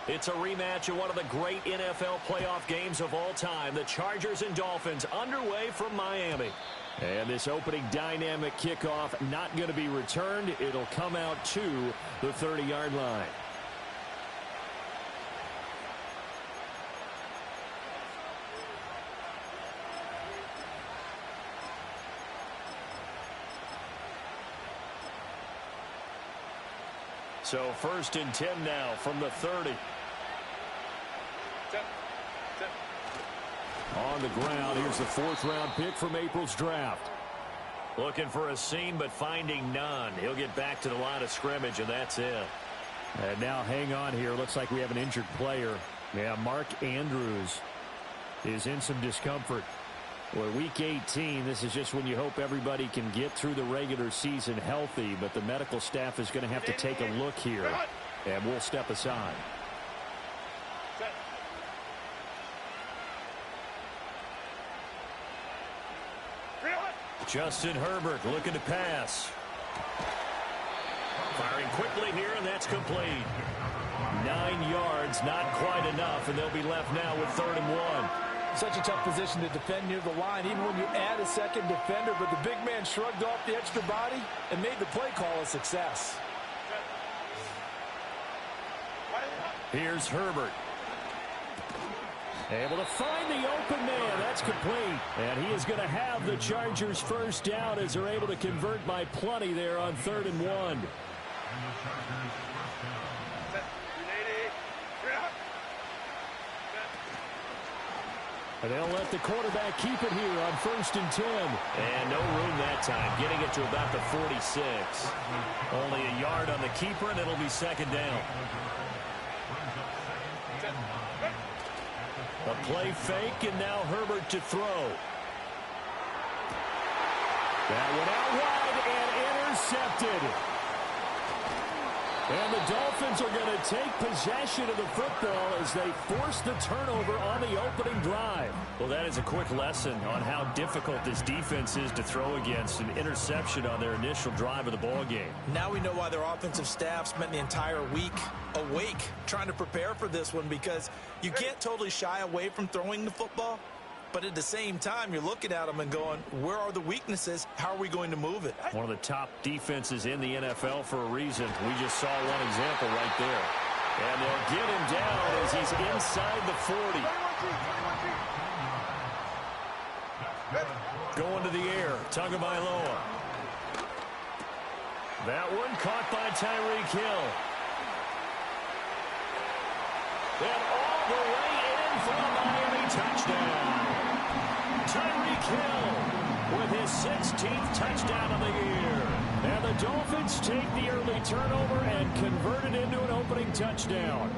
It's a rematch of one of the great NFL playoff games of all time. The Chargers and Dolphins underway from Miami. And this opening dynamic kickoff not going to be returned. It'll come out to the 30-yard line. So 1st and 10 now from the 30. On the ground, here's the 4th-round pick from April's draft. Looking for a seam, but finding none. He'll get back to the line of scrimmage, and that's it. And now hang on here. Looks like we have an injured player. Yeah, Mark Andrews is in some discomfort. Well, week 18, this is just when you hope everybody can get through the regular season healthy, but the medical staff is going to have to take a look here, and we'll step aside. Justin Herbert looking to pass. Firing quickly here, and that's complete. 9 yards, not quite enough, and they'll be left now with 3rd and 1. Such a tough position to defend near the line, even when you add a second defender, but the big man shrugged off the extra body and made the play call a success. Here's Herbert. Able to find the open man. That's complete. And he is going to have the Chargers first down as they're able to convert by plenty there on 3rd and 1. And they'll let the quarterback keep it here on 1st and 10. And no room that time, getting it to about the 46. Only a yard on the keeper, and it'll be 2nd down. A play fake, and now Herbert to throw. That went out wide and intercepted. And the Dolphins are going to take possession of the football as they force the turnover on the opening drive. Well, that is a quick lesson on how difficult this defense is to throw against. An interception on their initial drive of the ball game. Now we know why their offensive staff spent the entire week awake trying to prepare for this one, because you can't totally shy away from throwing the football. But at the same time, you're looking at them and going, where are the weaknesses? How are we going to move it? One of the top defenses in the NFL for a reason. We just saw one example right there. And they'll get him down as he's inside the 40. Going to the air, Tagovailoa. That one caught by Tyreek Hill. And all the way in for a Miami touchdown. Tyreek Hill with his 16th touchdown of the year. And the Dolphins take the early turnover and convert it into an opening touchdown.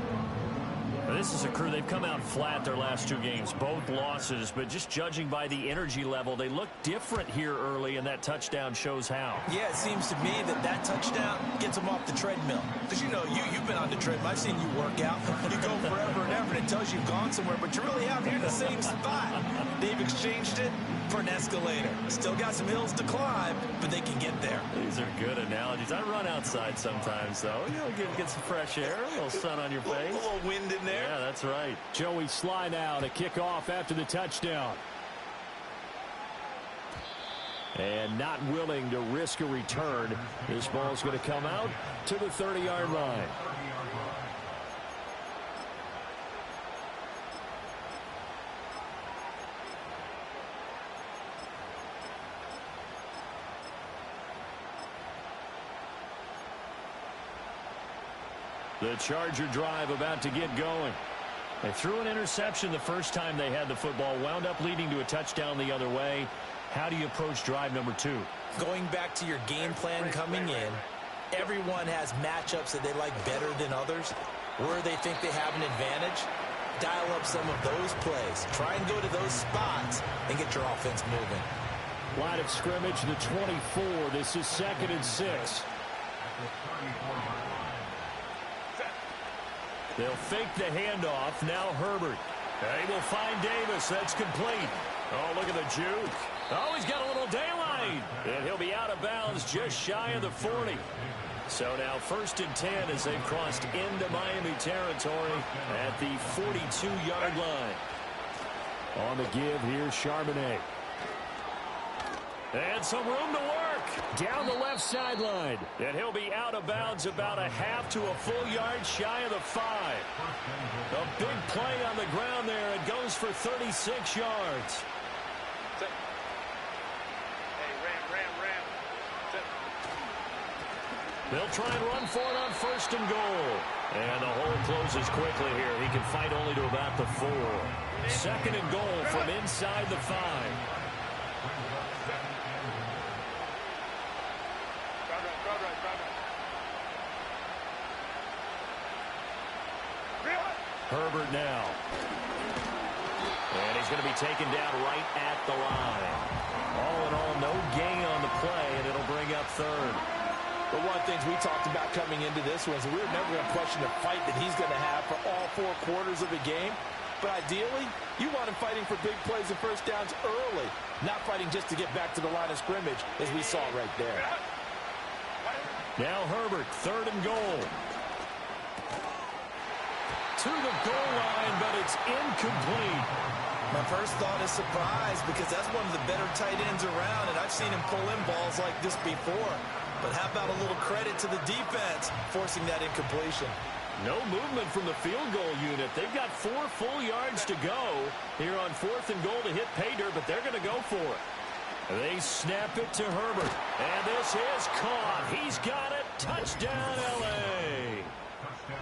Now, this is a crew, they've come out flat their last 2 games, both losses, but just judging by the energy level, they look different here early, and that touchdown shows how. Yeah, it seems to me that touchdown gets them off the treadmill. Because, you know, you've been on the treadmill. I've seen you work out. You go forever and ever, and it tells you you've gone somewhere, but you're really out here in the same spot. They've exchanged it for an escalator. Still got some hills to climb, but they can get there. These are good analogies. I run outside sometimes, though. You know, get some fresh air, a little sun on your face. A little wind in there. Yeah, that's right. Joey Sly now to kick off after the touchdown. And not willing to risk a return. This ball's going to come out to the 30-yard line. The Charger drive about to get going. They threw an interception the first time they had the football, wound up leading to a touchdown the other way. How do you approach drive number 2? Going back to your game plan coming in, everyone has matchups that they like better than others. Where they think they have an advantage, dial up some of those plays. Try and go to those spots and get your offense moving. Line of scrimmage, the 24. This is 2nd and 6. They'll fake the handoff. Now Herbert. They will find Davis. That's complete. Oh, look at the juke. Oh, he's got a little daylight. And he'll be out of bounds just shy of the 40. So now 1st and 10 as they've crossed into Miami territory at the 42-yard line. On the give, here's Charbonnet. And some room to work down the left sideline. And he'll be out of bounds about a half to a full yard shy of the 5. A big play on the ground there. It goes for 36 yards. They'll try and run for it on 1st and goal. And the hole closes quickly here. He can fight only to about the 4. 2nd and goal from inside the 5. Herbert now. And he's going to be taken down right at the line. All in all, no gain on the play, and it'll bring up 3rd. But one of the things we talked about coming into this was we were never going to question the fight that he's going to have for all 4 quarters of the game. But ideally, you want him fighting for big plays and first downs early, not fighting just to get back to the line of scrimmage, as we saw right there. Now Herbert, 3rd and goal. To the goal line, but it's incomplete. My first thought is surprise, because that's one of the better tight ends around, and I've seen him pull in balls like this before. But how about a little credit to the defense forcing that incompletion? No movement from the field goal unit. They've got 4 full yards to go here on 4th and goal to hit pay dirt, but they're going to go for it. They snap it to Herbert, and this is caught. He's got it. Touchdown, L.A.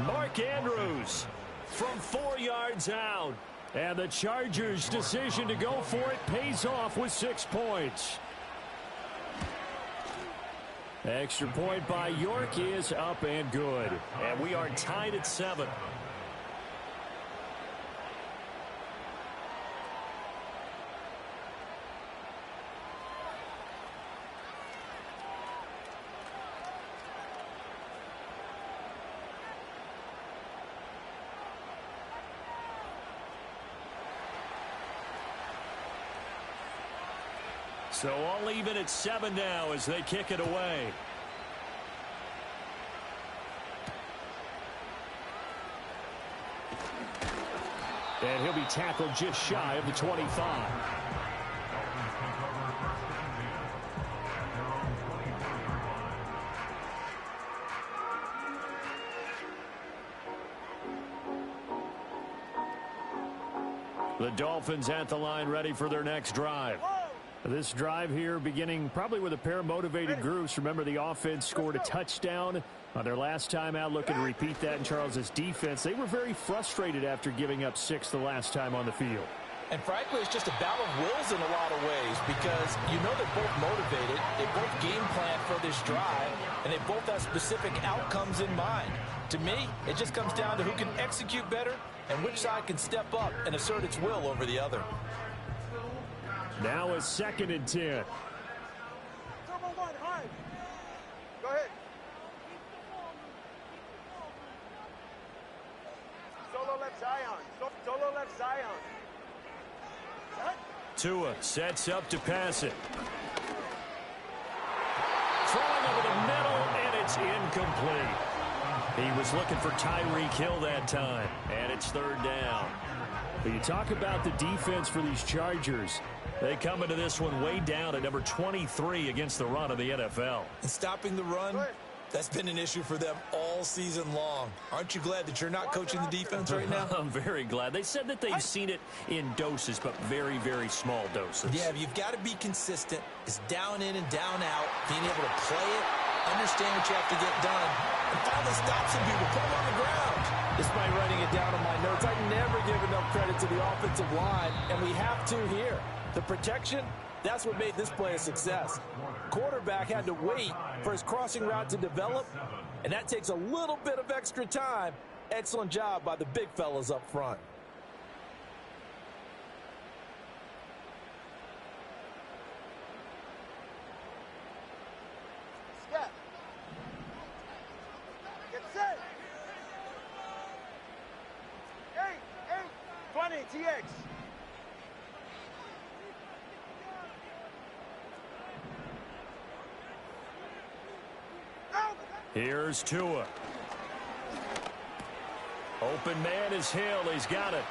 Mark Andrews from 4 yards out. And the Chargers' decision to go for it pays off with 6 points. Extra point by York is up and good. And we are tied at 7. So all even at 7 now as they kick it away. And he'll be tackled just shy of the 25. The Dolphins at the line ready for their next drive. This drive here beginning probably with a pair of motivated groups. Remember, the offense scored a touchdown on their last time out, looking to repeat that in Charles's defense. They were very frustrated after giving up 6 the last time on the field. And frankly, it's just a battle of wills in a lot of ways, because you know they're both motivated, they both game plan for this drive, and they both have specific outcomes in mind. To me, it just comes down to who can execute better and which side can step up and assert its will over the other. Now a 2nd and 10. Go ahead. Solo left Zion. Solo left Zion. Tua sets up to pass it. Throwing over the middle, and it's incomplete. He was looking for Tyreek Hill that time, and it's 3rd down. But you talk about the defense for these Chargers. They come into this one way down at number 23 against the run of the NFL. And stopping the run, that's been an issue for them all season long. Aren't you glad that you're not coaching the defense right now? I'm very glad. They said that they've seen it in doses, but very, very small doses. Yeah, you've got to be consistent. It's down in and down out, being able to play it, understand what you have to get done, and finally stop some people, put them on the ground. Despite writing it down on my notes, I never give enough credit to the offensive line, and we have to here. The protection, that's what made this play a success. Quarterback had to wait for his crossing route to develop, and that takes a little bit of extra time. Excellent job by the big fellas up front. Step. Get set. 8, 20, TX. Here's Tua. Open man is Hill. He's got it.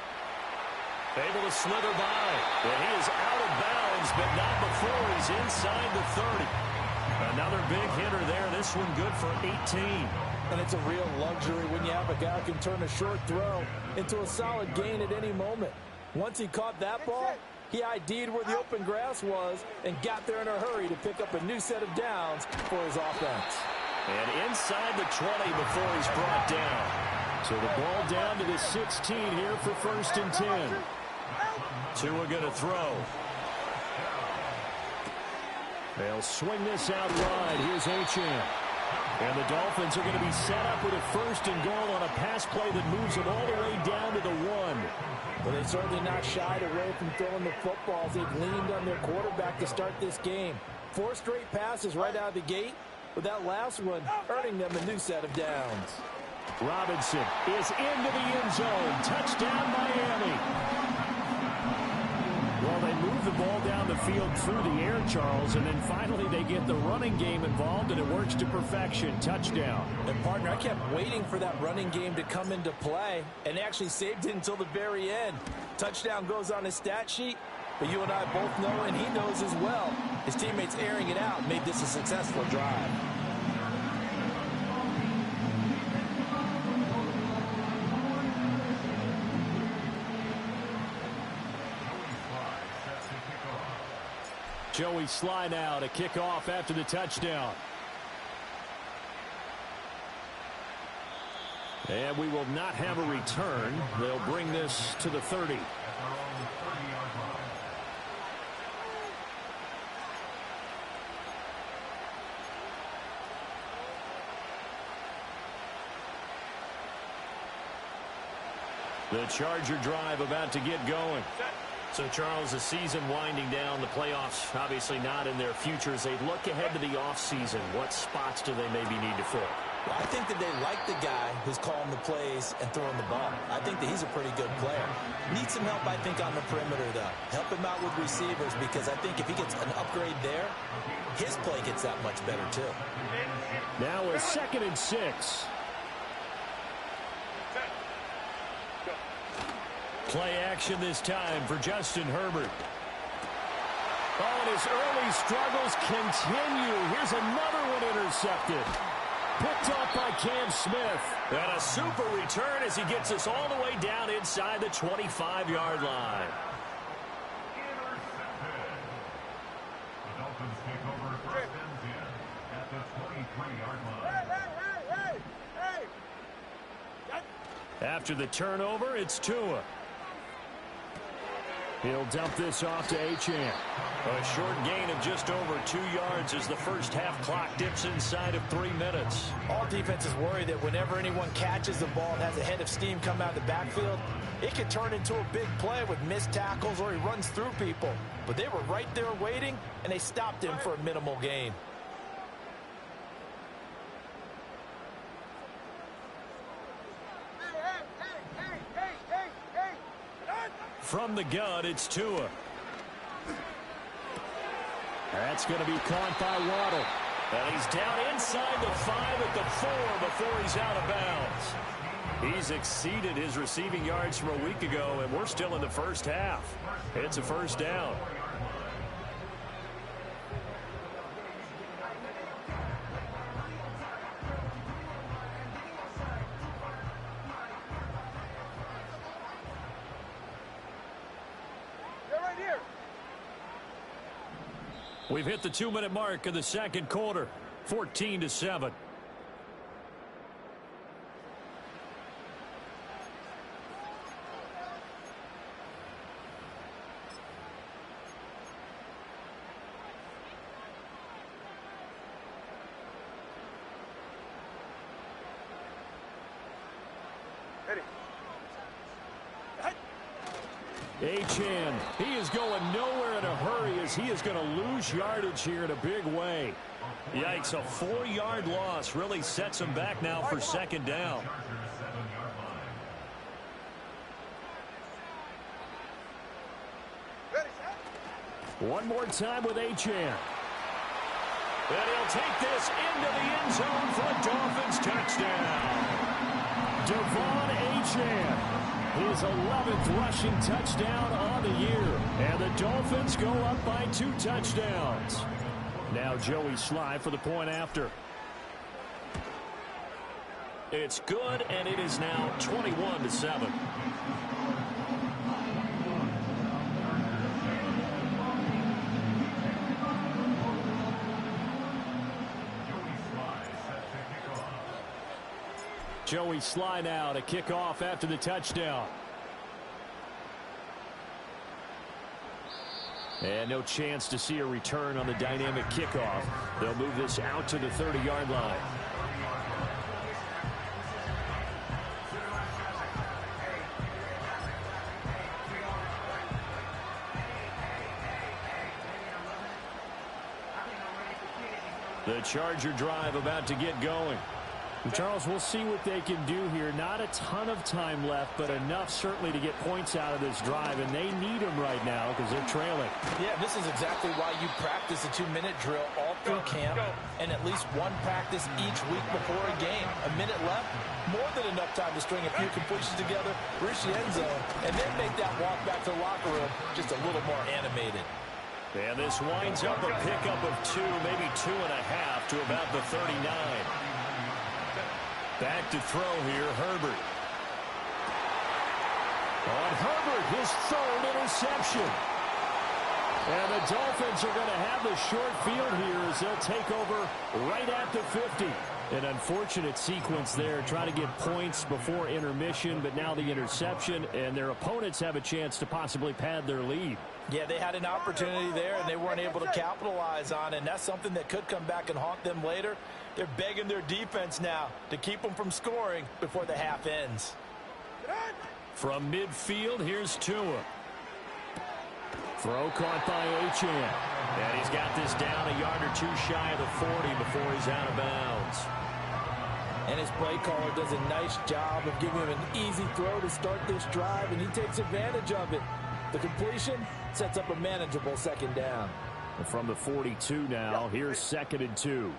Able to slither by. And he is out of bounds, but not before he's inside the 30. Another big hitter there. This one good for 18. And it's a real luxury when you have a guy who can turn a short throw into a solid gain at any moment. Once he caught that ball, he ID'd where the open grass was and got there in a hurry to pick up a new set of downs for his offense. And inside the 20 before he's brought down. So the ball down to the 16 here for 1st and 10. Tua going to throw. They'll swing this out wide. Here's Achane. And the Dolphins are going to be set up with a 1st and goal on a pass play that moves them all the way down to the 1. But they've certainly not shied away from throwing the footballs. They've leaned on their quarterback to start this game. 4 straight passes right out of the gate, with that last one earning them a new set of downs. Robinson is into the end zone. Touchdown, Miami. Well, they move the ball down the field through the air, Charles, and then finally they get the running game involved, and it works to perfection. Touchdown. And, partner, I kept waiting for that running game to come into play, and they actually saved it until the very end. Touchdown goes on his stat sheet, but you and I both know, and he knows as well, his teammates airing it out made this a successful drive. Joey Sly now to kick off after the touchdown. And we will not have a return. They'll bring this to the 30. The Charger drive about to get going. So, Charles, the season winding down, the playoffs obviously not in their future. As they look ahead to the offseason, what spots do they maybe need to fill? Well, I think that they like the guy who's calling the plays and throwing the ball. I think that he's a pretty good player. Needs some help, I think, on the perimeter, though. Help him out with receivers, because I think if he gets an upgrade there, his play gets that much better, too. Now a 2nd and 6. Play action this time for Justin Herbert. Oh, and his early struggles continue. Here's another one intercepted. Picked off by Cam Smith. And a super return as he gets us all the way down inside the 25-yard line. The Dolphins take over 1st and 10 at the 23-yard line. Hey! After the turnover, it's Tua. He'll dump this off to Achane. A short gain of just over 2 yards as the first half clock dips inside of 3 minutes. All defenses worry that whenever anyone catches the ball and has a head of steam come out of the backfield, it could turn into a big play with missed tackles or he runs through people. But they were right there waiting, and they stopped him for a minimal gain. From the gun, it's Tua. That's going to be caught by Waddle. And he's down inside the 5 at the 4 before he's out of bounds. He's exceeded his receiving yards from a week ago, and we're still in the first half. It's a 1st down. We've hit the 2-minute mark of the 2nd quarter, 14-7. Achane, he is going nowhere in a hurry as he is going to lose yardage here in a big way. Yikes, a 4-yard loss really sets him back now for 2nd down. One more time with Achane. And he'll take this into the end zone for a Dolphins touchdown. Devon Achane, his 11th rushing touchdown on the year. And the Dolphins go up by 2 touchdowns. Now Joey Sly for the point after. It's good, and it is now 21-7. Joey Sly now to kick off after the touchdown. And no chance to see a return on the dynamic kickoff. They'll move this out to the 30-yard line. The Charger drive about to get going. Charles, we'll see what they can do here. Not a ton of time left, but enough certainly to get points out of this drive, and they need them right now because they're trailing. Yeah, this is exactly why you practice a 2-minute drill all through camp and at least one practice each week before a game. A minute left, more than enough time to string a few completions together, reach the end zone, and then make that walk back to the locker room just a little more animated. And this winds up a pickup of 2, maybe 2.5 to about the 39. Back to throw here, Herbert. On Herbert, his 3rd interception. And the Dolphins are going to have the short field here as they'll take over right at the 50. An unfortunate sequence there, trying to get points before intermission, but now the interception, and their opponents have a chance to possibly pad their lead. Yeah, they had an opportunity there, and they weren't able to capitalize on it, and that's something that could come back and haunt them later. They're begging their defense now to keep them from scoring before the half ends. From midfield, here's Tua. Throw caught by Achane. And he's got this down a yard or 2 shy of the 40 before he's out of bounds. And his play caller does a nice job of giving him an easy throw to start this drive, and he takes advantage of it. The completion sets up a manageable 2nd down. And from the 42 now, here's 2nd and 2.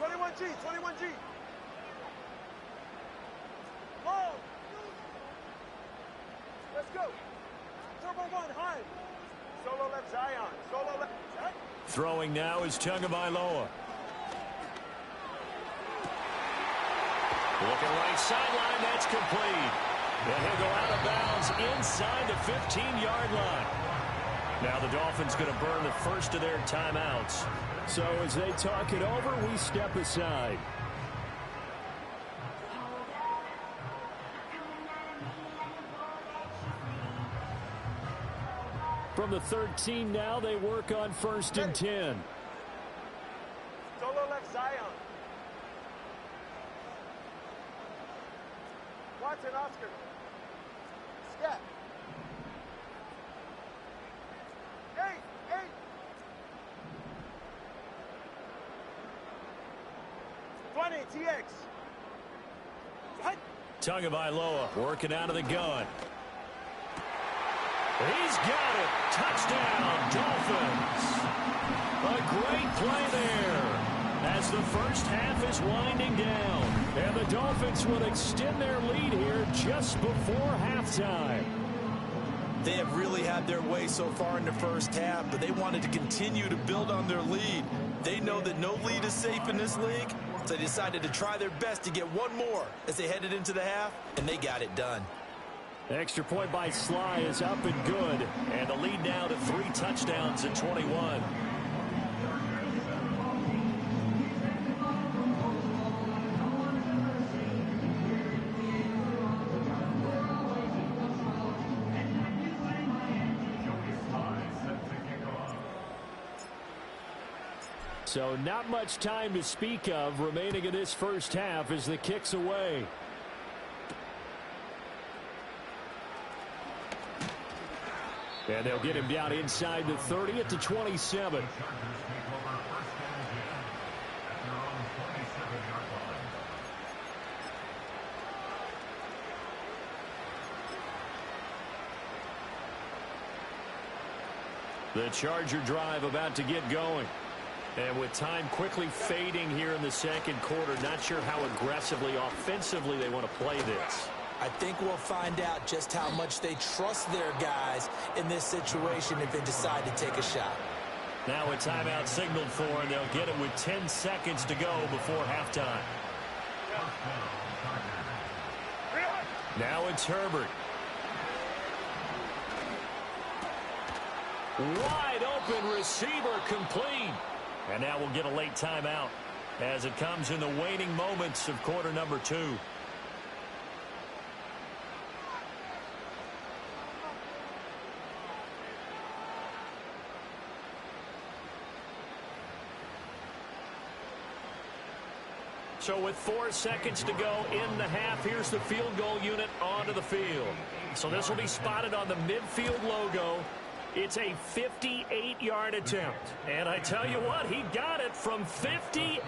21G, 21G. Long. Let's go. Turbo 1, high. Solo left Zion. Solo left. Throwing now is Tagovailoa. Looking right sideline, that's complete. And he'll go out of bounds inside the 15-yard line. Now the Dolphins going to burn the first of their timeouts. So as they talk it over, we step aside. From the 13 now, they work on 1st and 10. Solo left Zion. Watson, Oscar. Scat. 8. TX. Tagovailoa working out of the gun. He's got it. Touchdown, Dolphins. A great play there as the first half is winding down. And the Dolphins will extend their lead here just before halftime. They have really had their way so far in the first half, but they wanted to continue to build on their lead. They know that no lead is safe in this league, so they decided to try their best to get one more as they headed into the half, and they got it done. Extra point by Sly is up and good, and the lead now to 3 touchdowns at 21. So not much time to speak of remaining in this first half as the kick's away. And they'll get him down inside the 30 at the 27. The Charger drive about to get going. And with time quickly fading here in the second quarter, not sure how aggressively, offensively they want to play this. I think we'll find out just how much they trust their guys in this situation if they decide to take a shot. Now a timeout signaled for, and they'll get it with 10 seconds to go before halftime. Now it's Herbert. Wide open receiver complete. And now we'll get a late timeout as it comes in the waning moments of quarter number 2. So with 4 seconds to go in the half, here's the field goal unit onto the field. So this will be spotted on the midfield logo. It's a 58-yard attempt. And I tell you what, he got it from 58.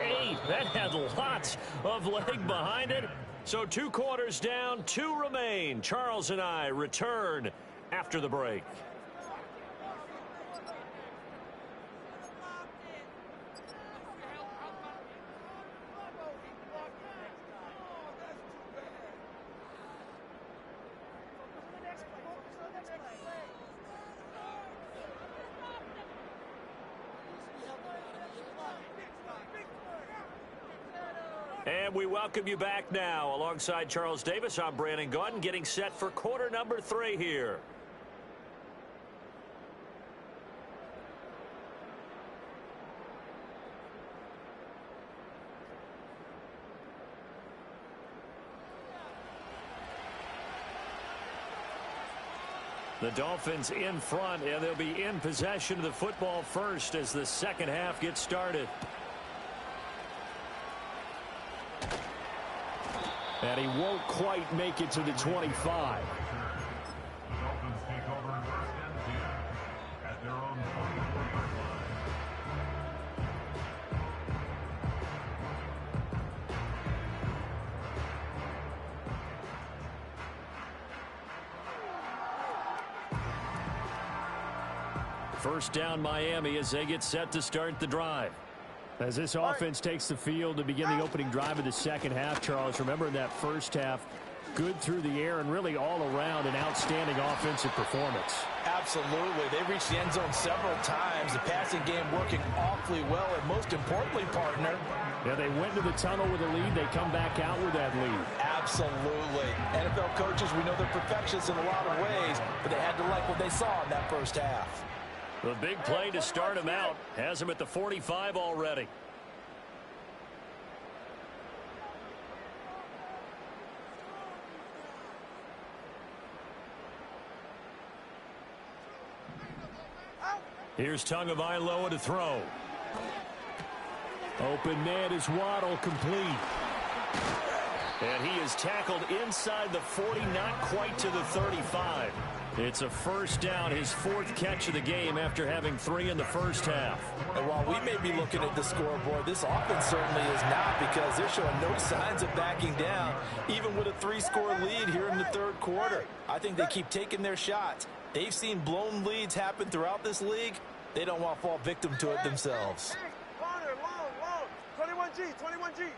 That had lots of leg behind it. So 2 quarters down, 2 remain. Charles and I return after the break. And we welcome you back now. Alongside Charles Davis, I'm Brandon Gaudin, getting set for quarter number 3 here. The Dolphins in front, and they'll be in possession of the football first as the second half gets started. And he won't quite make it to the 25. The Dolphins take over in first and 10 at their own 24-yard line. First down Miami as they get set to start the drive. As this offense takes the field to begin the opening drive of the second half, Charles, remember in that first half, good through the air and really all around an outstanding offensive performance. Absolutely. They reached the end zone several times. The passing game working awfully well, and most importantly, partner. Yeah, they went to the tunnel with a lead. They come back out with that lead. Absolutely. NFL coaches, we know they're perfectionists in a lot of ways, but they had to like what they saw in that first half. The big play to start him out has him at the 45 already. Here's Tagovailoa to throw. Open man is Waddle, complete. And he is tackled inside the 40, not quite to the 35. It's a first down, his 4th catch of the game after having 3 in the first half. And while we may be looking at the scoreboard, this offense certainly is not, because they're showing no signs of backing down, even with a 3-score lead here in the third quarter. I think they keep taking their shots. They've seen blown leads happen throughout this league. They don't want to fall victim to it themselves. Long, 21G.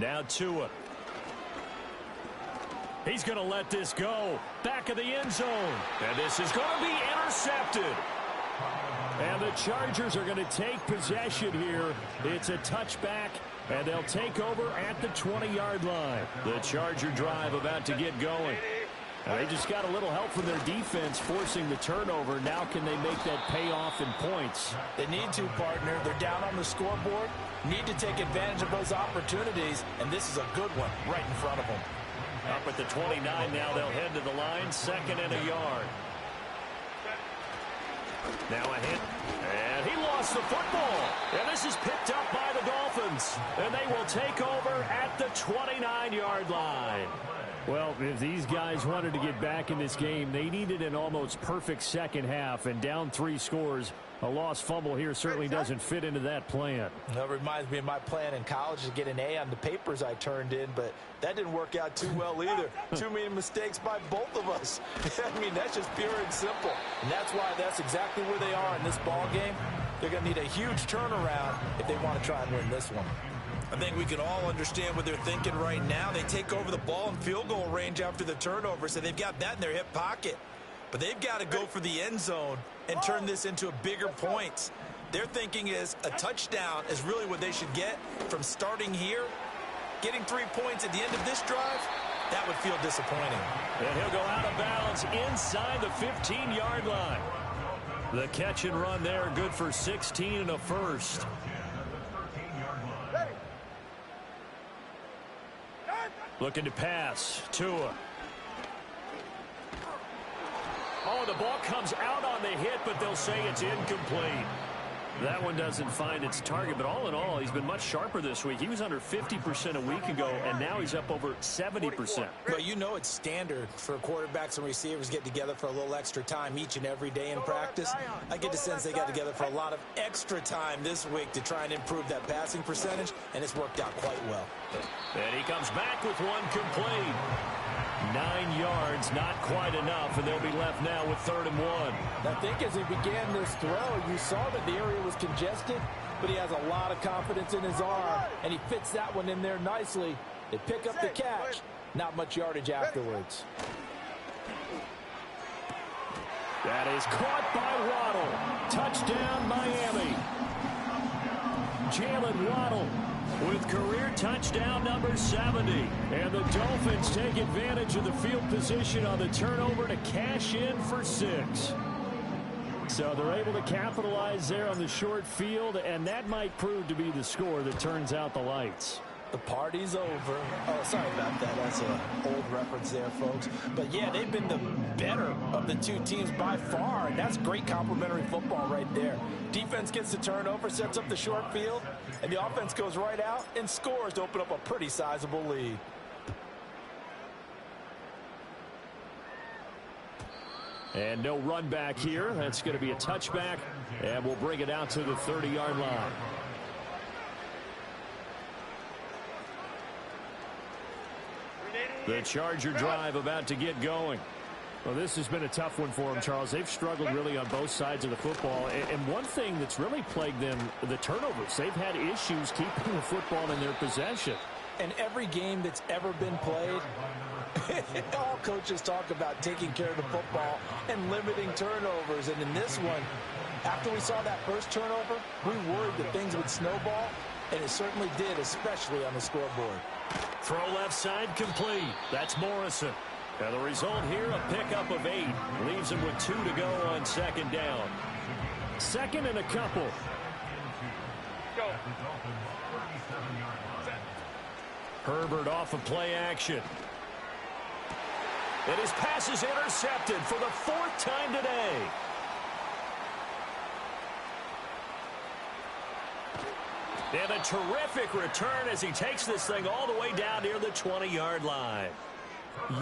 Now Tua. He's going to let this go. Back of the end zone. And this is going to be intercepted. And the Chargers are going to take possession here. It's a touchback, and they'll take over at the 20-yard line. The Charger drive about to get going. And they just got a little help from their defense forcing the turnover. Now can they make that pay off in points? They need to, partner. They're down on the scoreboard. Need to take advantage of those opportunities, and this is a good one right in front of them. Up at the 29 now, they'll head to the line, 2nd and a yard. Now a hit, and he lost the football. And this is picked up by the Dolphins, and they will take over at the 29-yard line. Well, if these guys wanted to get back in this game, they needed an almost perfect second half, and down 3 scores. A lost fumble here certainly doesn't fit into that plan. That reminds me of my plan in college to get an A on the papers I turned in, but that didn't work out too well either. Too many mistakes by both of us. I mean, that's just pure and simple. And that's why that's exactly where they are in this ball game. They're going to need a huge turnaround if they want to try and win this one. I think we can all understand what they're thinking right now. They take over the ball in field goal range after the turnover, so they've got that in their hip pocket. But they've got to go for the end zone and turn this into a bigger point. Their thinking is a touchdown is really what they should get from starting here. Getting 3 points at the end of this drive, that would feel disappointing. And he'll go out of bounds inside the 15-yard line. The catch and run there, good for 16 and a first. Looking to pass. Tua. Oh, the ball comes out on the hit, but they'll say it's incomplete. That one doesn't find its target, but all in all, he's been much sharper this week. He was under 50% a week ago, and now he's up over 70%. But you know it's standard for quarterbacks and receivers get together for a little extra time each and every day in practice. I get the sense they got together for a lot of extra time this week to try and improve that passing percentage, and it's worked out quite well. And he comes back with one complete. 9 yards, not quite enough, and they'll be left now with 3rd and 1. I think as he began this throw, you saw that the area was congested, but he has a lot of confidence in his arm, and he fits that one in there nicely. They pick up the catch. Not much yardage afterwards. That is caught by Waddle. Touchdown, Miami. Jalen Waddle with career touchdown number 70. And the Dolphins take advantage of the field position on the turnover to cash in for 6. So they're able to capitalize there on the short field, and that might prove to be the score that turns out the lights. The party's over. Oh, sorry about that. That's an old reference there, folks. But, yeah, they've been the better of the two teams by far, and that's great complimentary football right there. Defense gets the turnover, sets up the short field, and the offense goes right out and scores to open up a pretty sizable lead. And no run back here. That's going to be a touchback, and we'll bring it out to the 30-yard line. The Charger drive about to get going. Well, this has been a tough one for them, Charles. They've struggled really on both sides of the football. And one thing that's really plagued them, the turnovers. They've had issues keeping the football in their possession. And every game that's ever been played, all coaches talk about taking care of the football and limiting turnovers. And in this one, after we saw that first turnover, we worried that things would snowball, and it certainly did, especially on the scoreboard. Throw left side complete. That's Morrison. Now the result here, a pickup of 8. Leaves him with 2 to go on 2nd down. 2nd and a couple. Go. Herbert off of play action. And his pass is intercepted for the 4th time today. And a terrific return as he takes this thing all the way down near the 20-yard line.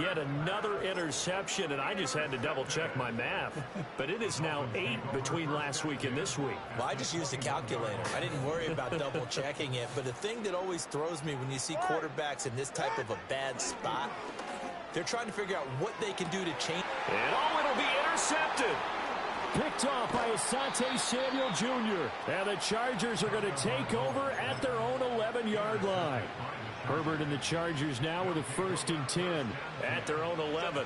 Yet another interception, and I just had to double-check my math. But it is now 8 between last week and this week. Well, I just used a calculator. I didn't worry about double-checking it. But the thing that always throws me when you see quarterbacks in this type of a bad spot, they're trying to figure out what they can do to change. And oh, it'll be intercepted. Picked off by Asante Samuel Jr. And the Chargers are going to take over at their own 11-yard line. Herbert and the Chargers now with a 1st and 10 at their own 11.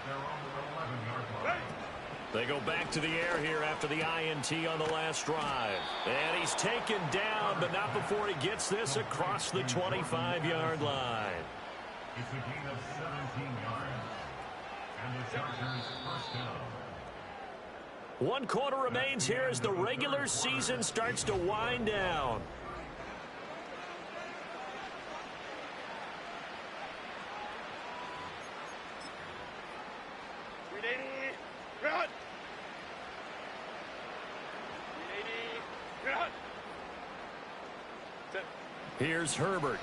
They go back to the air here after the INT on the last drive. And he's taken down, but not before he gets this across the 25-yard line. It's a gain of 17 yards. And the Chargers first down. 1 quarter remains here as the regular season starts to wind down. Here's Herbert.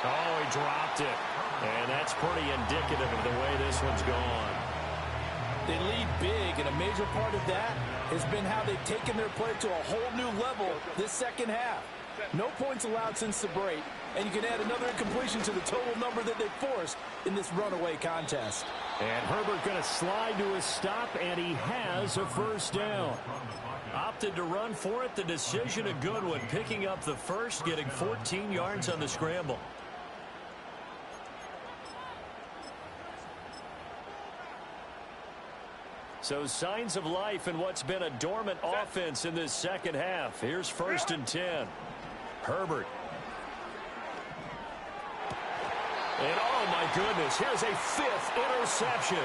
Oh, he dropped it. And that's pretty indicative of the way this one's gone. They lead big, and a major part of that has been how they've taken their play to a whole new level this second half. No points allowed since the break, and you can add another incompletion to the total number that they forced in this runaway contest. And Herbert going to slide to a stop, and he has a first down. Opted to run for it. The decision a good one, picking up the first, getting 14 yards on the scramble. So signs of life in what's been a dormant offense in this second half. Here's 1st and 10. Herbert. And oh my goodness, here's a 5th interception.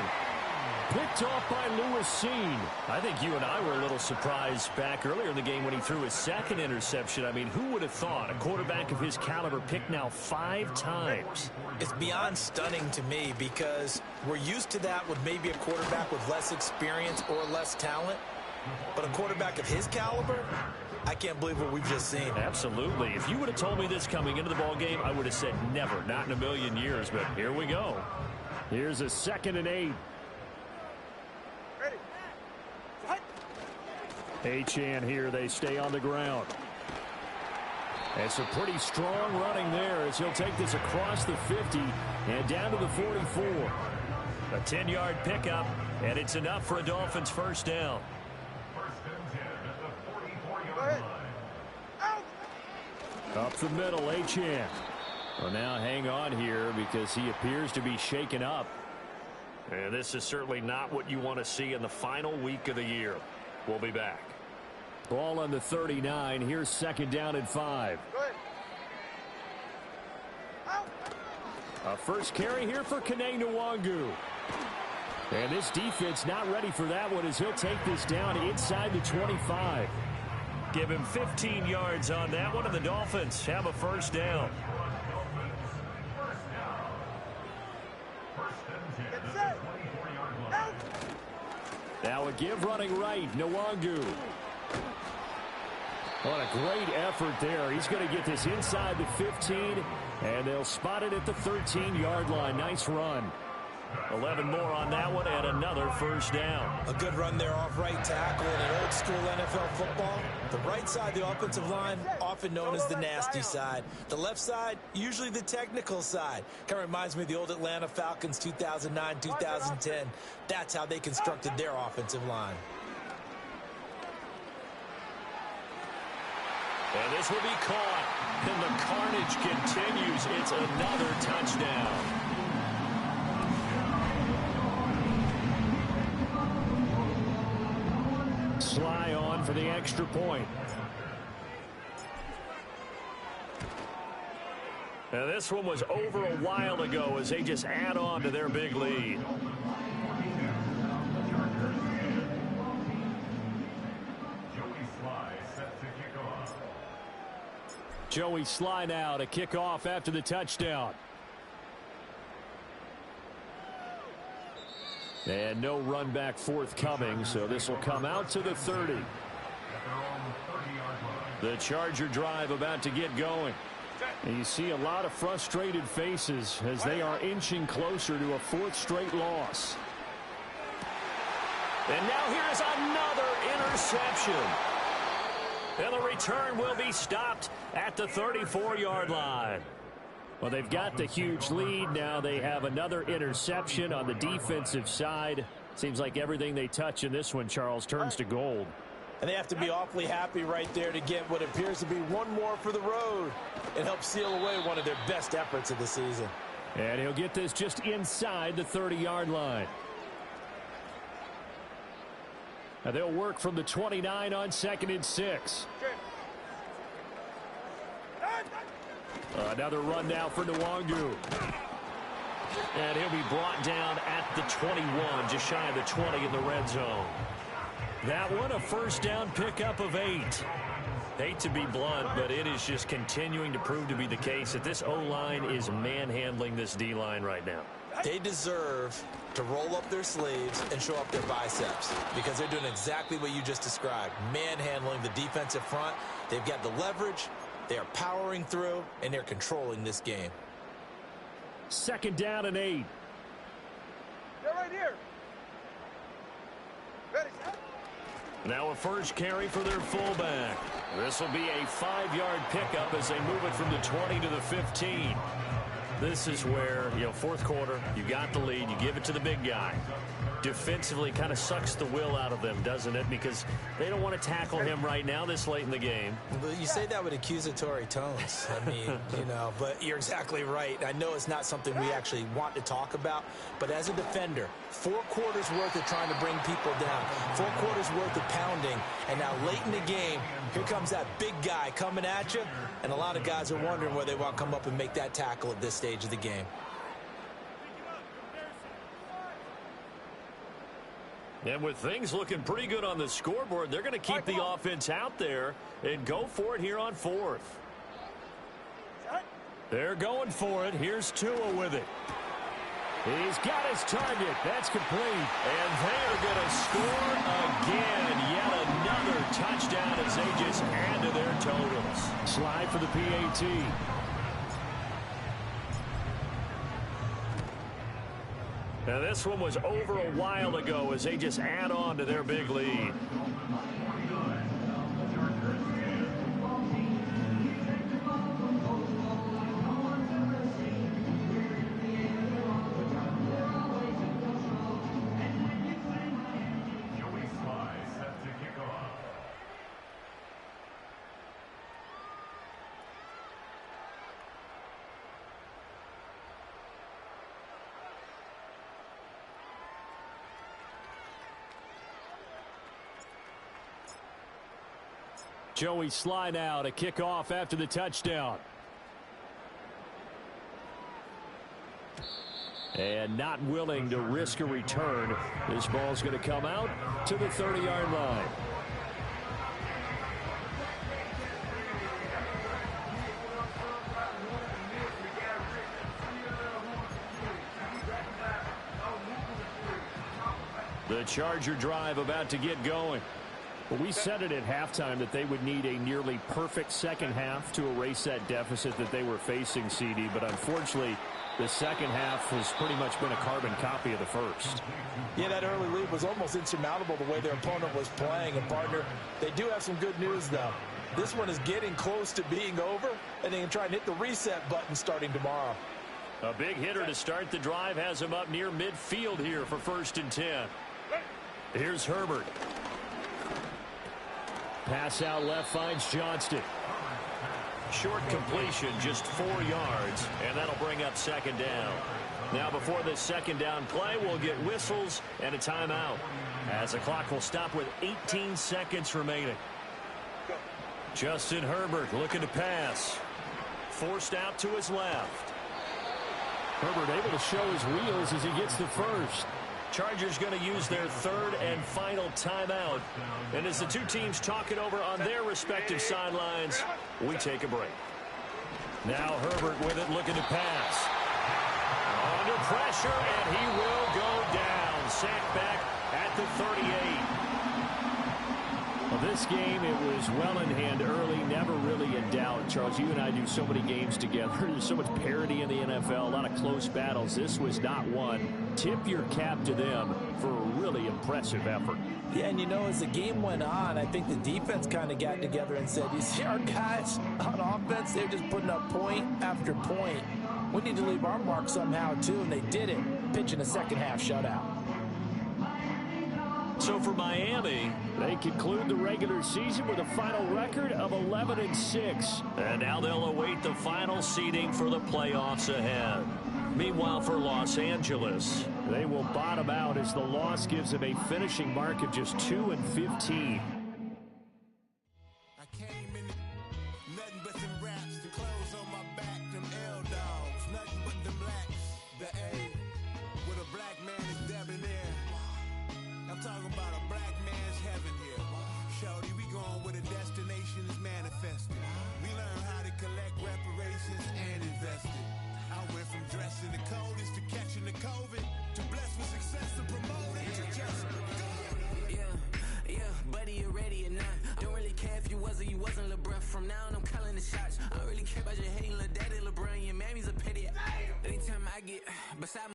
Picked off by Lewis-Cine. I think you and I were a little surprised back earlier in the game when he threw his 2nd interception. I mean, who would have thought a quarterback of his caliber picked now 5 times? It's beyond stunning to me because we're used to that with maybe a quarterback with less experience or less talent. But a quarterback of his caliber, I can't believe what we've just seen. Absolutely. If you would have told me this coming into the ball game, I would have said never, not in a million years. But here we go. Here's a 2nd and 8. Achane here, they stay on the ground. It's a pretty strong running there as he'll take this across the 50 and down to the 44. A 10-yard pickup, and it's enough for a Dolphins first down. Up the middle, Achane. Well, now hang on here because he appears to be shaken up. And this is certainly not what you want to see in the final week of the year. We'll be back. Ball on the 39. Here's 2nd down and 5. A first carry here for Kene Nwangu. And this defense not ready for that one as he'll take this down inside the 25. Give him 15 yards on that one, and the Dolphins have a first down. Now a give running right, Nwangu. What a great effort there. He's going to get this inside the 15, and they'll spot it at the 13-yard line. Nice run. 11 more on that one, and another first down. A good run there off right tackle in an old-school NFL football. The right side of the offensive line, often known as the nasty side. The left side, usually the technical side. Kind of reminds me of the old Atlanta Falcons 2009, 2010. That's how they constructed their offensive line. And this will be caught. And the carnage continues. It's another touchdown. Sly on for the extra point. Now this one was over a while ago as they just add on to their big lead. Joey Sly now to kick off after the touchdown. And no run back forthcoming, so this will come out to the 30. The Charger drive about to get going. And you see a lot of frustrated faces as they are inching closer to a 4th straight loss. And now here is another interception. And the return will be stopped at the 34-yard line. Well, they've got the huge lead. Now they have another interception on the defensive side. Seems like everything they touch in this one, Charles, turns to gold. And they have to be awfully happy right there to get what appears to be one more for the road and help seal away one of their best efforts of the season. And he'll get this just inside the 30-yard line. Now they'll work from the 29 on 2nd and 6. Another run now for Nwangu. And he'll be brought down at the 21, just shy of the 20 in the red zone. That one, a first down pickup of 8. Hate to be blunt, but it is just continuing to prove to be the case that this O-line is manhandling this D-line right now. They deserve to roll up their sleeves and show up their biceps because they're doing exactly what you just described, manhandling the defensive front. They've got the leverage, they're powering through, and they're controlling this game. 2nd down and 8. They're right here. Ready, set. Now a first carry for their fullback. This will be a 5-yard pickup as they move it from the 20 to the 15. This is where, fourth quarter, you got the lead, you give it to the big guy. Defensively kind of sucks the will out of them, doesn't it? Because they don't want to tackle him right now this late in the game. But you say that with accusatory tones. I mean, but you're exactly right. I know it's not something we actually want to talk about, but as a defender, 4 quarters worth of trying to bring people down, 4 quarters worth of pounding, and now late in the game, here comes that big guy coming at you, and a lot of guys are wondering where they want to come up and make that tackle at this stage of the game. And with things looking pretty good on the scoreboard, they're going to keep the offense out there and go for it here on 4th. They're going for it. Here's Tua with it. He's got his target. That's complete. And they are going to score again. Yet another touchdown as they just add to their totals. Slide for the PAT. Now this one was over a while ago as they just add on to their big lead. Joey Sly now to kick off after the touchdown. And not willing to risk a return. This ball's going to come out to the 30-yard line. The Charger drive about to get going. Well, we said it at halftime that they would need a nearly perfect second half to erase that deficit that they were facing, CD. But unfortunately, the second half has pretty much been a carbon copy of the first. Yeah, that early lead was almost insurmountable the way their opponent was playing. And, partner, they do have some good news, though. This one is getting close to being over, and they can try and hit the reset button starting tomorrow. A big hitter to start the drive has him up near midfield here for 1st and 10. Here's Herbert. Pass out left finds Johnston. Short completion, just 4 yards, and that'll bring up 2nd down. Now before this 2nd down play, we'll get whistles and a timeout, as the clock will stop with 18 seconds remaining. Justin Herbert looking to pass. Forced out to his left. Herbert able to show his wheels as he gets the first. Chargers going to use their 3rd and final timeout. And as the two teams talk it over on their respective sidelines, we take a break. Now Herbert with it, looking to pass. Under pressure, and he will go down. Sacked back at the 38. Well, this game, it was well in hand early, never really in doubt. Charles, you and I do so many games together. There's so much parity in the NFL, a lot of close battles. This was not one. Tip your cap to them for a really impressive effort. Yeah, and as the game went on, I think the defense kind of got together and said, you see our guys on offense, they're just putting up point after point. We need to leave our mark somehow, too, and they did it, pitching a second-half shutout. So for Miami, they conclude the regular season with a final record of 11-6. And now they'll await the final seeding for the playoffs ahead. Meanwhile, for Los Angeles, they will bottom out as the loss gives them a finishing mark of just 2-15. From now on, I'm calling the shots. I don't really care about your hating, little daddy, LeBron. Your mammy's a pity. Anytime I get beside